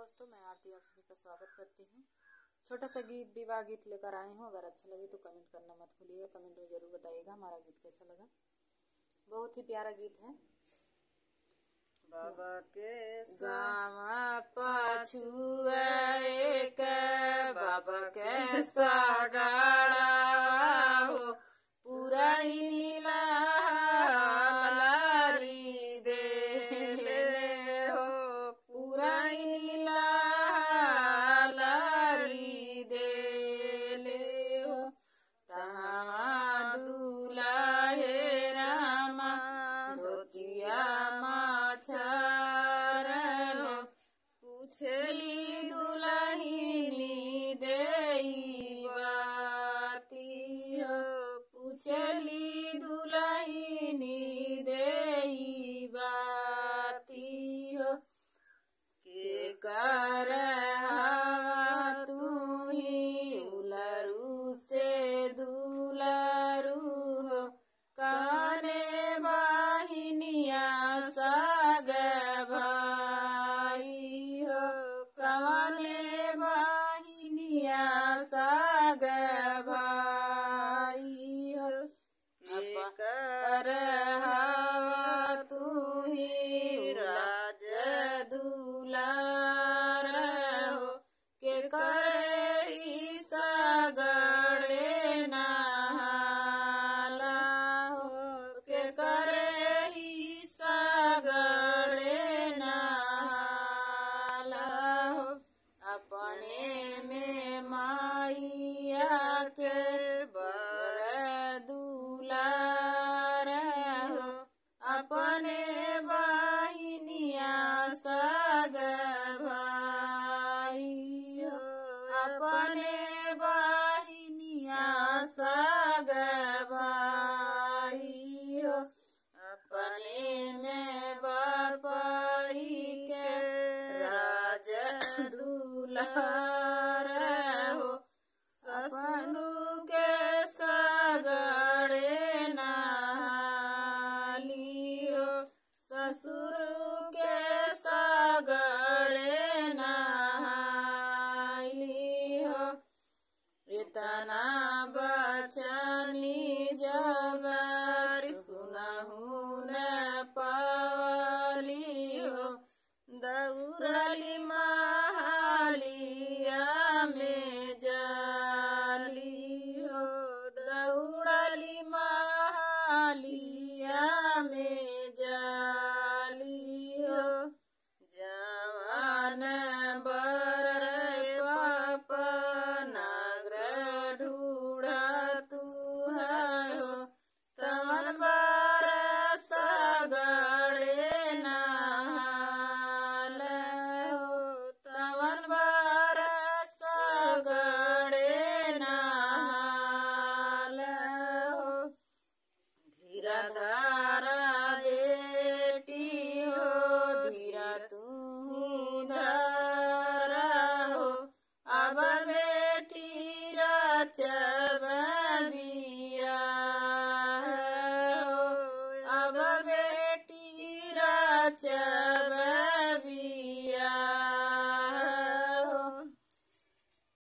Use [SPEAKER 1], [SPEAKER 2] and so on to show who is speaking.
[SPEAKER 1] दोस्तों, मैं आरती आप सभी का स्वागत करती हूँ। छोटा सा गीत, विवाह गीत लेकर आई हूँ। अगर अच्छा लगे तो कमेंट करना मत भूलिएगा। कमेंट में जरूर बताइएगा हमारा गीत कैसा लगा। बहुत ही प्यारा गीत है।
[SPEAKER 2] बाबा के
[SPEAKER 1] गावा पाछुआ एक बाबा के सागाड़ा हो, पूरा ही नीला लारी दे ले हो, पूरा ही नीला लारी दे ले हो। तहाँ दूल्हा हे रामा धोतिया पूछली दुल्हनी देई बाती हो, पूछली दुल्हनी देई बाती हो। के कर तू ही उलरू से दुलारू हो, काने बाहिनिया साग भाई हो, काने बाहिनिया साग भाई हो।
[SPEAKER 2] के कर
[SPEAKER 1] तू ही राज दुलार हो, के करे सागड़े नहाला हो, के करे सागड़े नहाला हो। अपने में माइया के बर दुलार हो, अपने बहिनिया साग भाई हो, अपने बहिनिया साग भाई हो। अपने में बापाई के राज दुलार हो, सपनु के सागड़े नहाली हो, ससुर के सागड़े नहाली हो। इतना बचनी जब सुनहु न पाली हो, दौड़ली महालिया में जाली हो, दौड़ली महालिया में जाली हो। जवान बर पापा नागर ढूढ़ा तू है हो, तमन बर सागड़े नहाल हो, तमन बर सागड़े नहाल हो। धीरा धारा